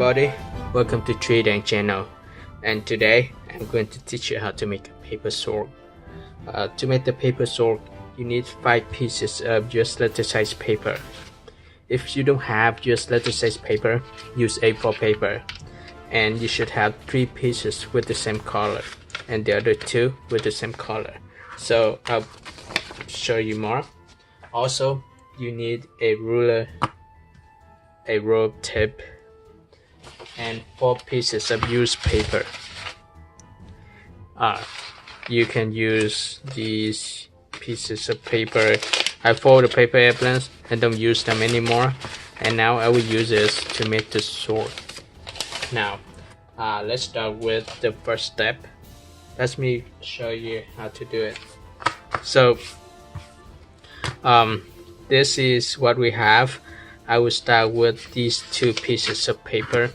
everybody, welcome to Trading channel, and today I'm going to teach you how to make a paper sword. To make the paper sword, you need 5 pieces of US letter size paper. If you don't have US letter size paper, use A4 paper, and you should have 3 pieces with the same color and the other 2 with the same color. So I'll show you more. Also, you need a ruler, a rope tip, and 4 pieces of used paper. You can use these pieces of paper. I fold the paper airplanes and don't use them anymore, and now I will use this to make the sword. Now let's start with the first step. Let me show you how to do it. So this is what we have. I will start with these 2 pieces of paper,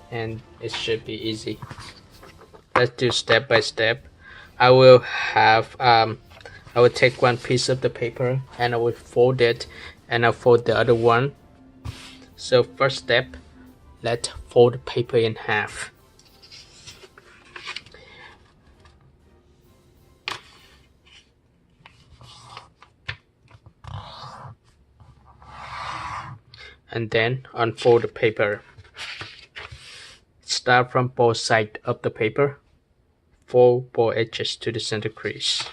and it should be easy. Let's do step by step. I will take one piece of the paper and I will fold it, and I'll fold the other one. So first step, let's fold the paper in half. And then unfold the paper. Start from both sides of the paper. Fold both edges to the center crease.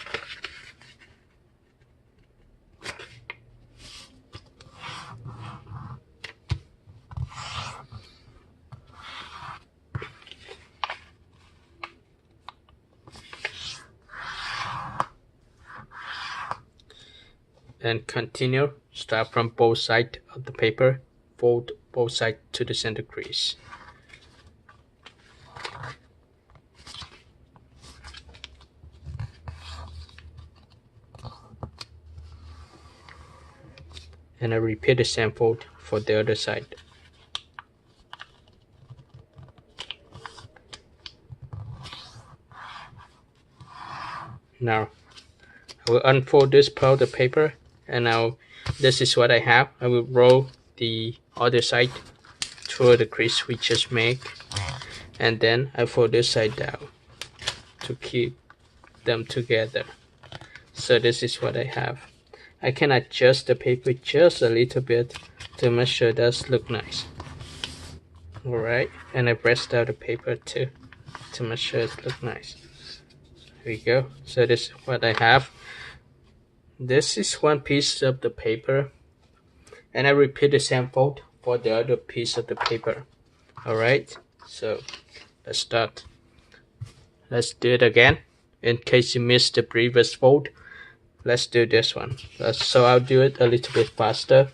And continue. Start from both sides of the paper. Fold both sides to the center crease. And I repeat the same fold for the other side. Now I will unfold this part of the paper, and now this is what I have. I will roll the other side through the crease we just made, and then I fold this side down to keep them together. So this is what I have. I can adjust the paper just a little bit to make sure it does look nice. Alright, and I pressed out the paper too to make sure it looks nice. There we go. So this is what I have. This is one piece of the paper, and I repeat the same fold for the other piece of the paper. Alright, so let's start. Let's do it again. In case you missed the previous fold, let's do this one. So I'll do it a little bit faster.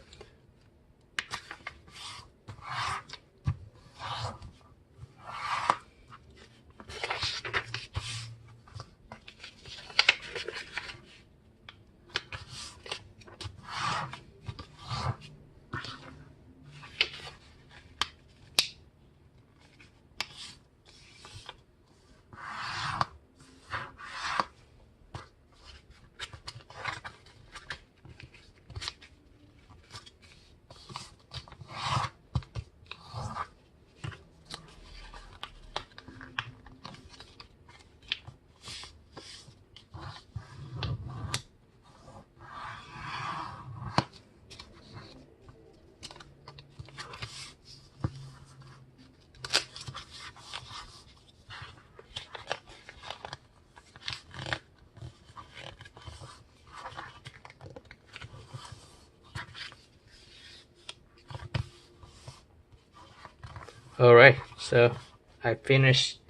Alright, so I finished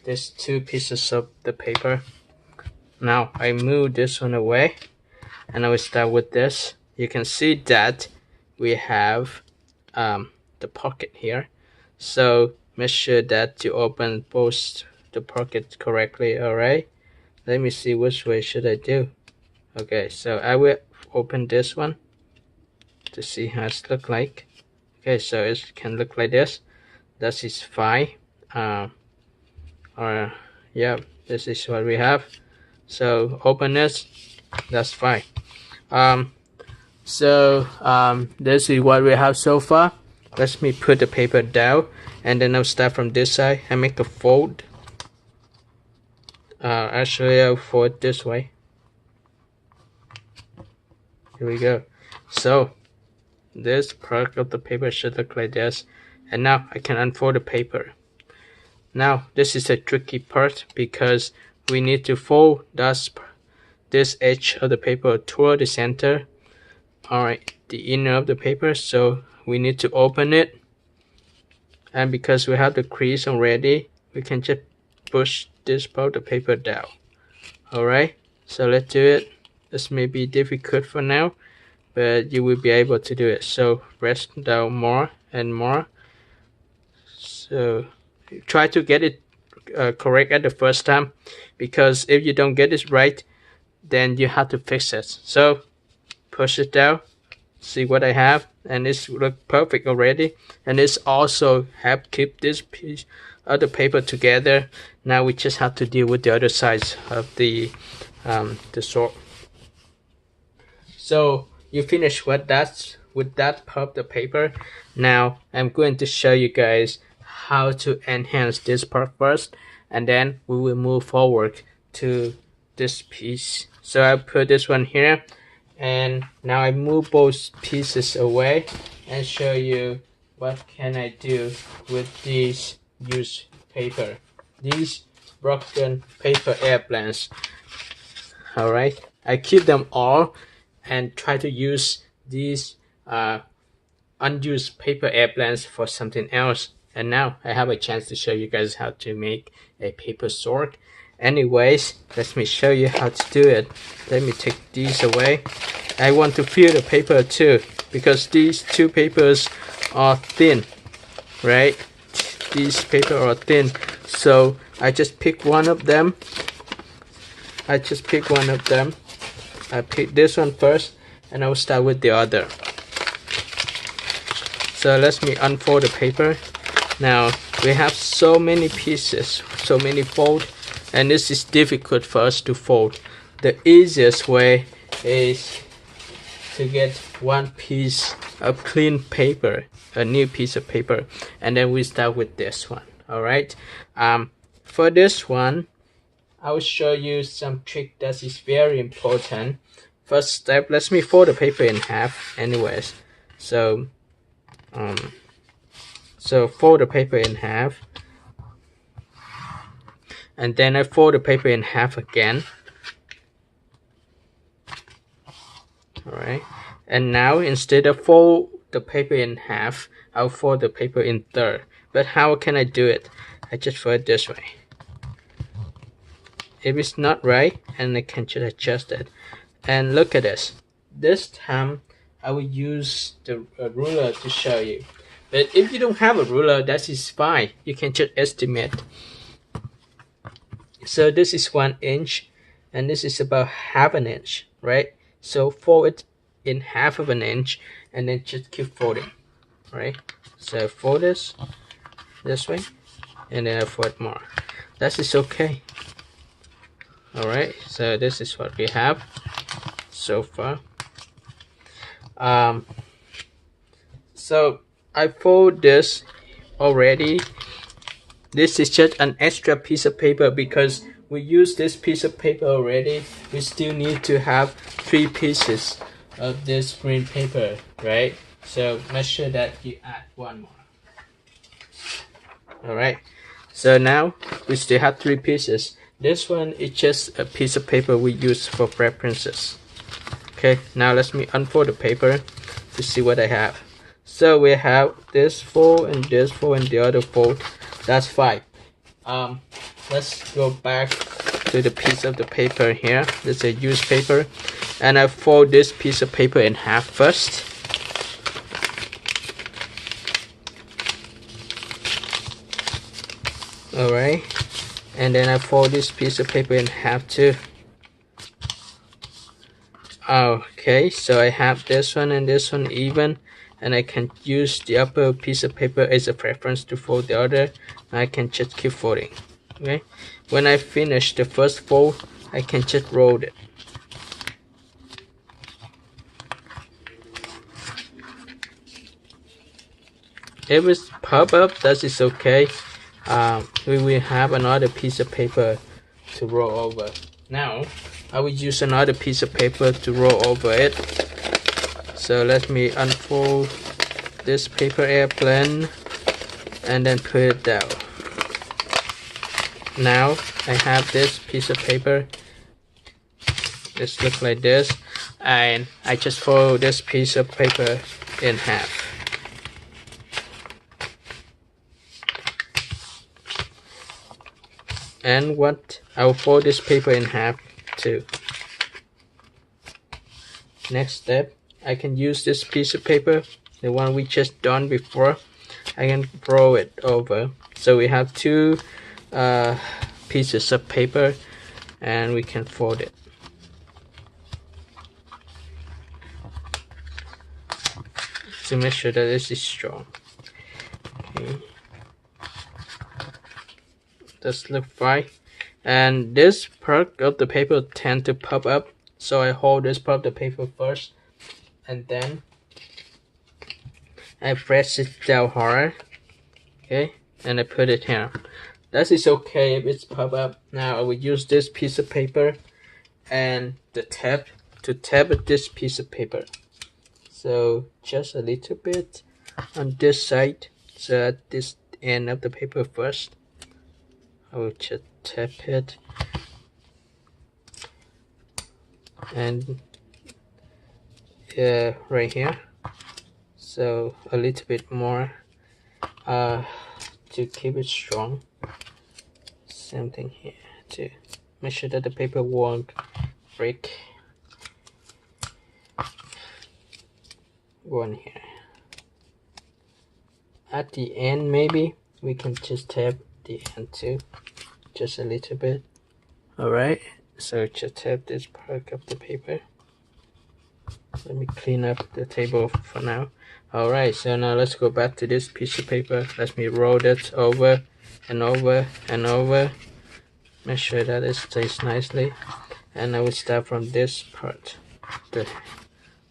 these 2 pieces of the paper. Now I move this one away, and I will start with this. You can see that we have the pocket here. So make sure that you open both the pockets correctly. Alright, let me see which way should I do. Okay, so I will open this one to see how it looks like. Okay, so it can look like this. That is fine. Yeah, this is what we have. So open this. That's fine. This is what we have so far. Let me put the paper down and then I'll start from this side and make a fold. Actually I'll fold this way. Here we go. So this part of the paper should look like this, and now I can unfold the paper. Now this is a tricky part because we need to fold this edge of the paper toward the center, alright, the inner of the paper. So we need to open it, and because we have the crease already, we can just push this part of the paper down. Alright, so let's do it. This may be difficult for now, but you will be able to do it. So press down more and more. So try to get it correct at the first time, because if you don't get it right, then you have to fix it. So push it down, see what I have, and it's look perfect already, and it's also have keep this piece of the paper together. Now we just have to deal with the other sides of the sword. So you finish with that part of the paper. Now I'm going to show you guys how to enhance this part first, and then we will move forward to this piece. So I put this one here, and now I move both pieces away and show you what can I do with these used paper, these broken paper airplanes. Alright, I keep them all and try to use these unused paper airplanes for something else. And now I have a chance to show you guys how to make a paper sword. Anyways, let me show you how to do it. Let me take these away. I want to fill the paper too, because these two papers are thin, right? These paper are thin, so I just pick one of them. I pick this one first, and I will start with the other. So let me unfold the paper. Now we have so many pieces, so many folds, and this is difficult for us to fold. The easiest way is to get one piece of clean paper, a new piece of paper, and then we start with this one. Alright, for this one I will show you some trick that is very important. First step, let me fold the paper in half anyways. So fold the paper in half, and then I fold the paper in half again. Alright, and now instead of fold the paper in half, I'll fold the paper in third. But how can I do it? I just fold it this way. If it's not right, and I can just adjust it. And look at this. This time I will use the ruler to show you. But if you don't have a ruler, that is fine. You can just estimate. So this is 1 inch, and this is about half an inch, right? So fold it in half of an inch, and then just keep folding, right? So fold this way, and then I fold more. That is okay. Alright, so this is what we have so far. So I fold this already. This is just an extra piece of paper because we use this piece of paper already. We still need to have 3 pieces of this green paper, right? So make sure that you add 1 more. Alright, so now we still have 3 pieces. This one is just a piece of paper we use for references. Okay, now let me unfold the paper to see what I have. So we have this fold and this fold and the other fold. That's 5. Let's go back to the piece of the paper here. This is a used paper, and I fold this piece of paper in half first. Alright, and then I fold this piece of paper in half too. Okay, so I have this one and this one even, and I can use the upper piece of paper as a reference to fold the other. I can just keep folding. Okay, when I finish the first fold, I can just roll it. if it's pop up, that is okay. We will have another piece of paper to roll over. Now I will use another piece of paper to roll over it. So let me unfold this paper airplane and then put it down. Now I have this piece of paper. This looks like this, and I just fold this piece of paper in half. And what I'll fold this paper in half too. Next step, I can use this piece of paper, the one we just done before. I can roll it over, so we have two pieces of paper, and we can fold it. To make sure that this is strong. Okay. Does look fine. And this part of the paper tend to pop up, so I hold this part of the paper first, and then I press it down hard. Okay, and I put it here. That is okay if it's pop up. Now I will use this piece of paper and the tab to tab this piece of paper. So just a little bit on this side, so at this end of the paper first. I will just tap it, and right here. So a little bit more to keep it strong. Same thing here to make sure that the paper won't break. One here. At the end, maybe we can just tap the end too, just a little bit. Alright, so just tap this part of the paper. Let me clean up the table for now. Alright, so now let's go back to this piece of paper. Let me roll that over and over and over. Make sure that it stays nicely. And I will start from this part,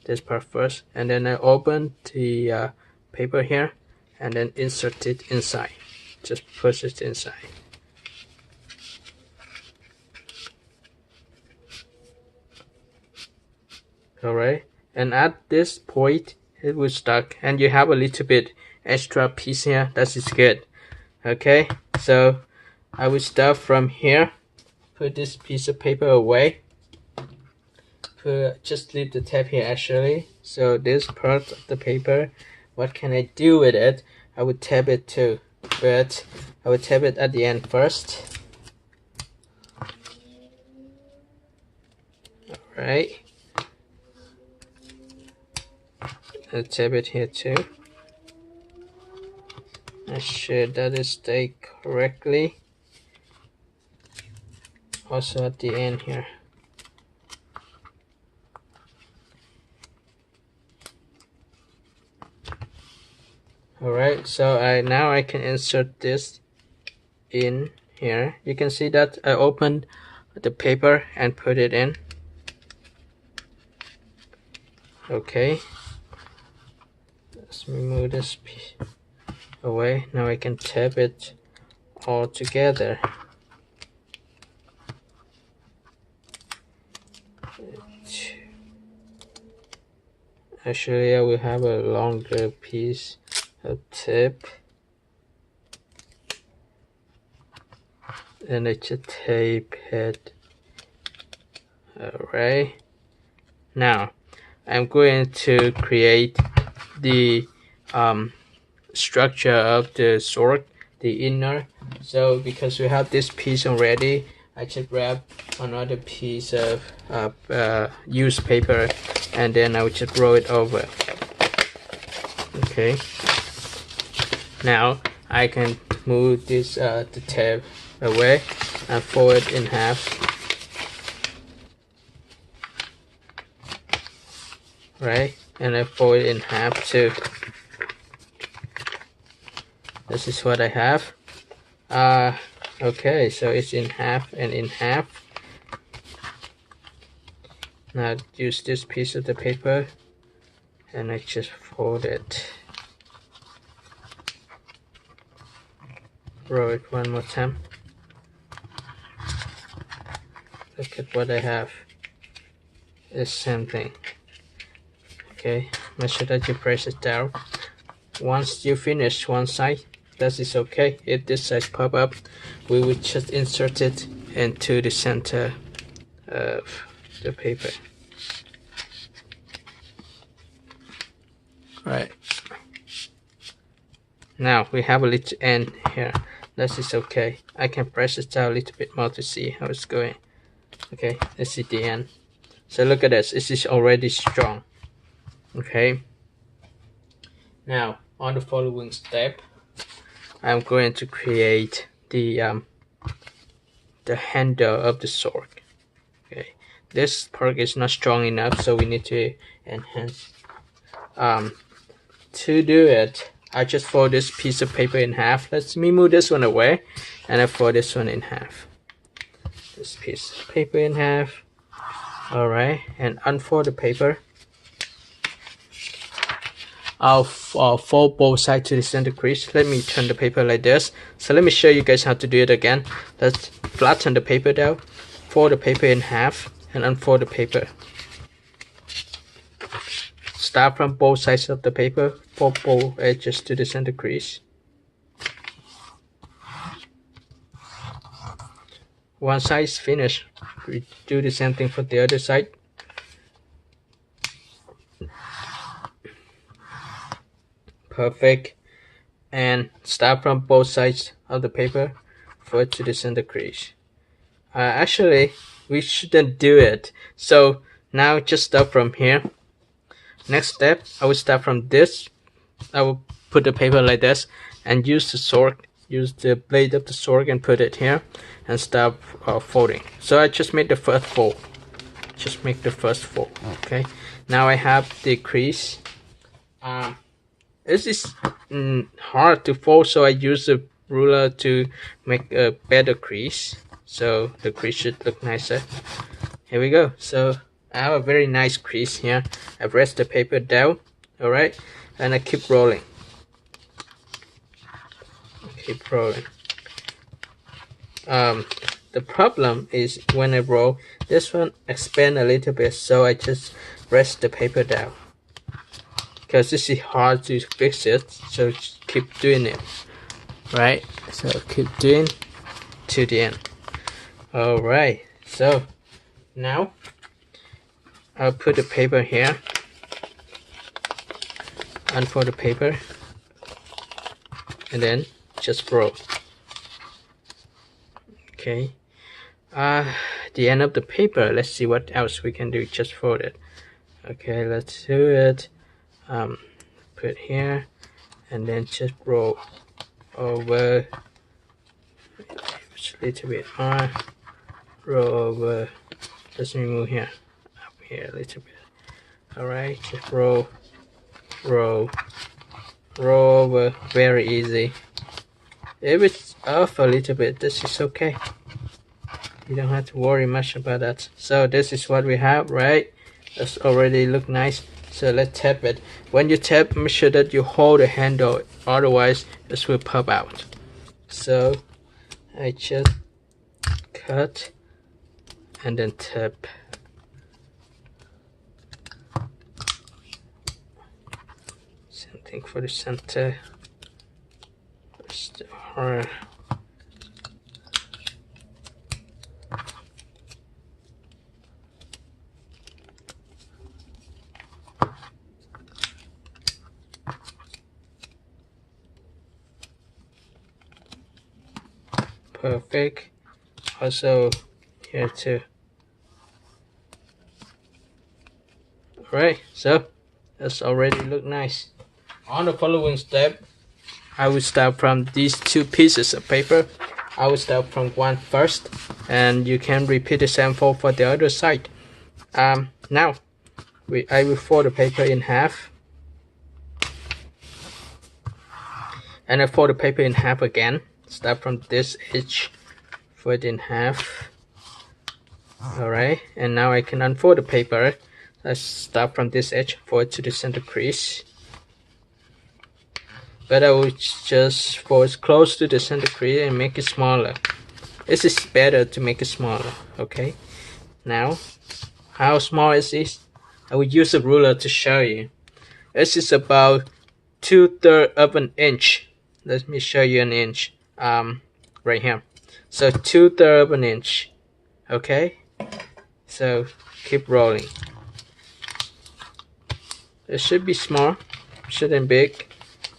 this part first, and then I open the paper here and then insert it inside. Just push it inside. Alright, and at this point it will stuck, and you have a little bit extra piece here. That is good. Okay, so I will start from here. Put this piece of paper away. Just leave the tab here actually. So this part of the paper, what can I do with it? I would tab it too, but I would tab it at the end first. Alright, I'll tab it here too. Make sure that it stays correctly. Also at the end here. Alright, so now I can insert this in here. You can see that I opened the paper and put it in. Okay, let's remove this piece away. Now I can tab it all together. Actually, I will have a longer piece of tape, and I just tape it. Alright, now I'm going to create the structure of the sword, the inner. So because we have this piece already, I just grab another piece of used paper, and then I will just roll it over. Okay, now I can move this the tab away and fold it in half. Right, and I fold it in half too. This is what I have. Okay, so it's in half and in half. Now use this piece of the paper and I just fold it. roll it one more time. Look at what I have. It's same thing. Okay, make sure that you press it down. Once you finish one side, that is okay. If this side pop up, we will just insert it into the center of the paper. Right. Now we have a little end here. That is okay. I can press it down a little bit more to see how it's going. Okay, this is the end. So look at this. This is already strong. Okay. Now on the following step, I'm going to create the handle of the sword. Okay, this part is not strong enough, so we need to enhance. To do it, I just fold this piece of paper in half. Let me move this one away, and I fold this one in half. This piece of paper in half. All right, and unfold the paper. I'll fold both sides to the center crease. Let me turn the paper like this. So let me show you guys how to do it again. Let's flatten the paper down, fold the paper in half, and unfold the paper. Start from both sides of the paper, fold both edges to the center crease. One side is finished. We do the same thing for the other side. Perfect. And start from both sides of the paper, fold to the center crease. Actually, we shouldn't do it. So now just start from here. Next step, I will start from this. I will put the paper like this and use the sword, use the blade of the sword and put it here and start folding. So I just made the first fold. Just make the first fold. Okay. Now I have the crease. This is hard to fold, so I use a ruler to make a better crease. So the crease should look nicer. Here we go. So I have a very nice crease here. I press the paper down, alright, and I keep rolling. Keep rolling. The problem is when I roll, this one expand a little bit, so I just press the paper down. Because this is hard to fix it, so keep doing it. Right? So keep doing to the end. Alright, so now I'll put the paper here, unfold the paper, and then just roll. Okay. The end of the paper, let's see what else we can do. Just fold it. Okay, let's do it. Put here, and then just roll over. Just a little bit more. Roll over. Let me move here. Here a little bit. Alright, just roll over. Very easy. If it's off a little bit, this is okay. You don't have to worry much about that. So this is what we have, right? That's already look nice. So let's tap it. When you tap, make sure that you hold the handle, otherwise this will pop out. So I just cut and then tap. For the center, perfect. Also here too. Alright, so that's already look nice. On the following step, I will start from these two pieces of paper. I will start from one first, and you can repeat the same fold for the other side. Now, I will fold the paper in half, and I fold the paper in half again. Start from this edge, fold it in half. Alright, and now I can unfold the paper. Let's start from this edge, fold to the center crease. but I will just force close to the center crease and make it smaller. This is better to make it smaller. Okay, now how small is this? I will use a ruler to show you. This is about 2/3 of an inch. Let me show you an inch. Right here. So 2/3 of an inch. Okay, so keep rolling. It should be small, shouldn't big.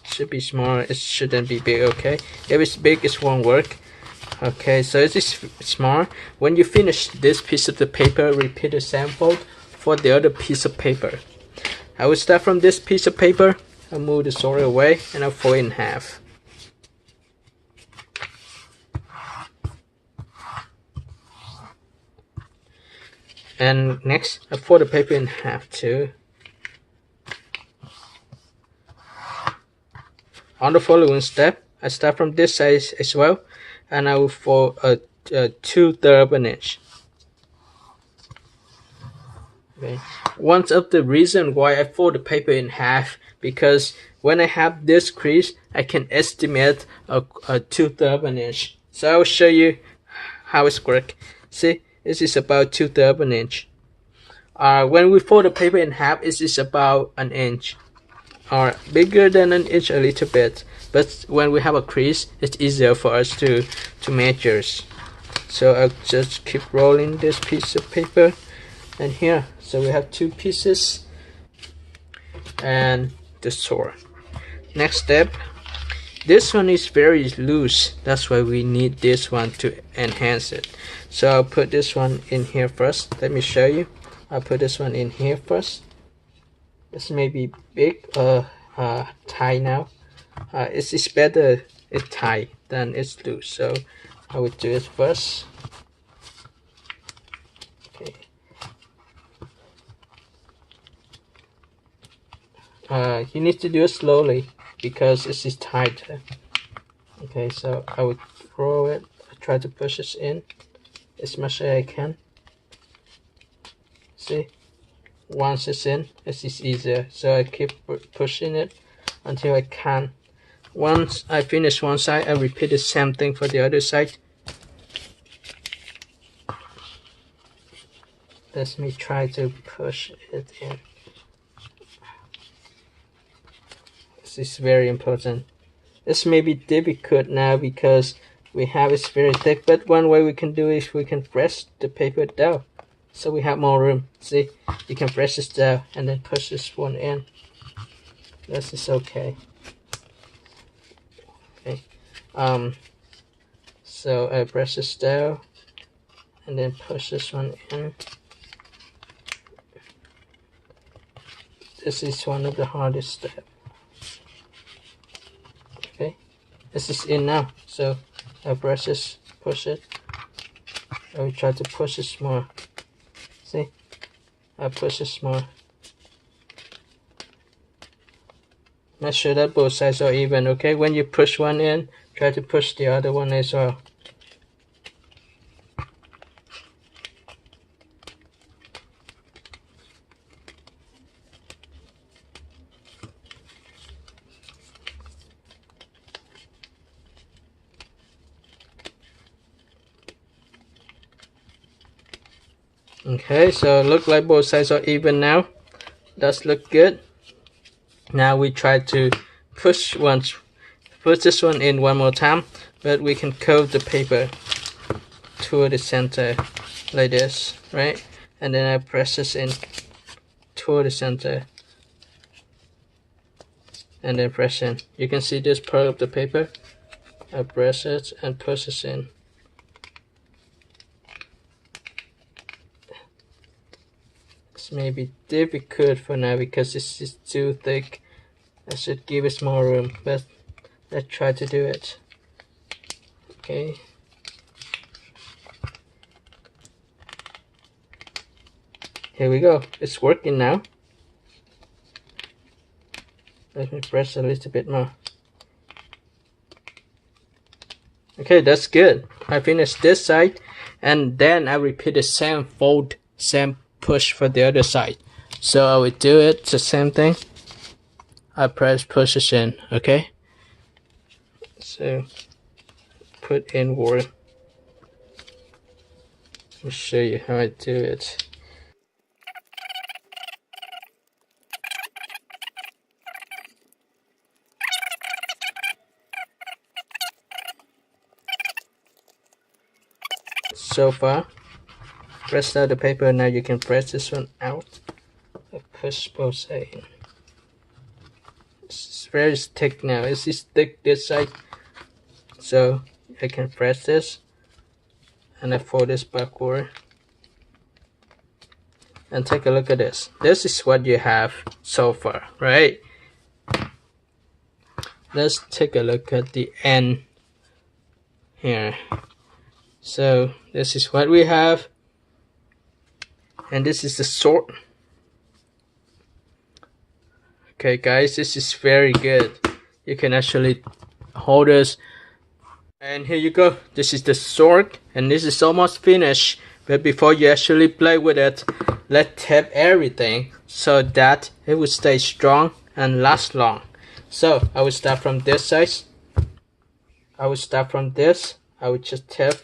Should be small, it shouldn't be big. Okay, if it's big, it won't work. Okay, so it is small. When you finish this piece of the paper, repeat the sample for the other piece of paper. I will start from this piece of paper. I'll move the sorry away and I'll fold it in half. And next, I fold the paper in half too. On the following step, I start from this side as well, and I will fold a 2/3 of an inch. Okay. One of the reason why I fold the paper in half, because when I have this crease, I can estimate a 2/3 of an inch. So I will show you how it's work. See, this is about 2/3 of an inch. When we fold the paper in half, it is about an inch, or bigger than an inch a little bit. But when we have a crease, it's easier for us to measure. So I'll just keep rolling this piece of paper, and here, so we have two pieces and the sword. Next step, this one is very loose, that's why we need this one to enhance it. So I'll put this one in here first. Let me show you. I'll put this one in here first. This may be big, tight now. It's better it's tight than it's loose, so I will do it first. Okay. You need to do it slowly because this is tight. Okay, so I will throw it. I try to push this in as much as I can. See, once it's in, this is easier. So I keep pushing it until I can. Once I finish one side, I repeat the same thing for the other side. Let me try to push it in. This is very important. This may be difficult now because we have it very thick, but one way we can do is we can press the paper down, so we have more room. See, you can press this down and then push this one in. This is okay. Okay. So I press this down and then push this one in. This is one of the hardest steps. Okay, this is in now, so I press this, push it. I will try to push this more. See, I push this more. Make sure that both sides are even. Okay, when you push one in, try to push the other one as well. Okay, so look like both sides are even now. Does look good. Now we try to push this one in one more time, but we can curve the paper toward the center like this, right? And then I press this in toward the center and then press in. You can see this part of the paper. I press it and push this in. This may be difficult for now because this is too thick. I should give it more room, but let's try to do it. Okay. Here we go. It's working now. Let me press a little bit more. Okay, that's good. I finished this side, and then I repeat the same fold, same push for the other side. So I will do it the same thing. I press push it in. Okay, So put in word. I'll show you how I do it. So far, press out the paper. Now you can press this one out. Push both sides. It's very thick now. It's thick this side. So I can press this and I fold this backward. And take a look at this. This is what you have so far, right? Let's take a look at the end here. So this is what we have, and this is the sort. Okay guys, this is very good. You can actually hold this, and here you go. This is the sort, and this is almost finished. But before you actually play with it, let's tape everything so that it will stay strong and last long. So I will start from this side. I will start from this. I will just tape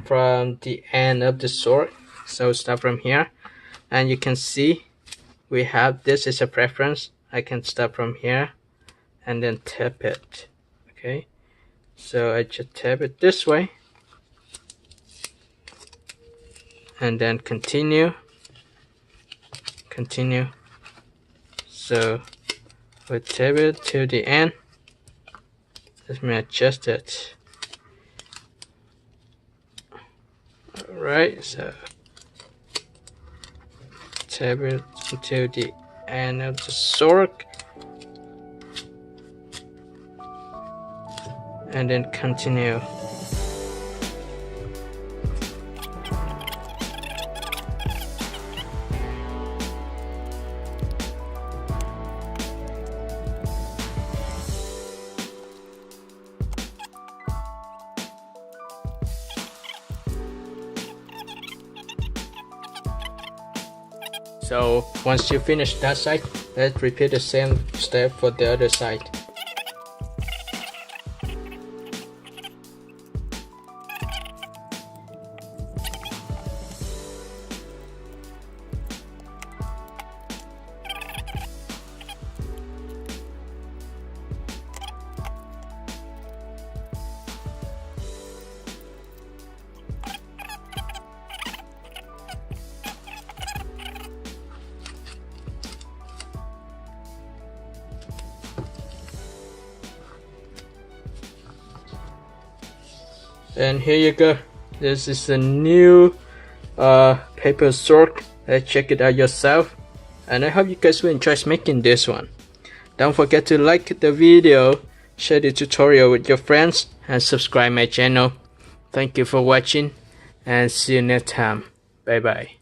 from the end of the sword. So start from here, and you can see we have this is a preference. I can start from here and then tap it. Okay, so I just tap it this way and then continue. So we tap it to the end. Let me adjust it. Alright, so tap it to the end of the sword and then continue. So once you finish that side, let's repeat the same step for the other side. And here you go. This is a new paper sword. Let's check it out yourself. And I hope you guys will enjoy making this one. Don't forget to like the video, share the tutorial with your friends, and subscribe my channel. Thank you for watching, and see you next time. Bye bye.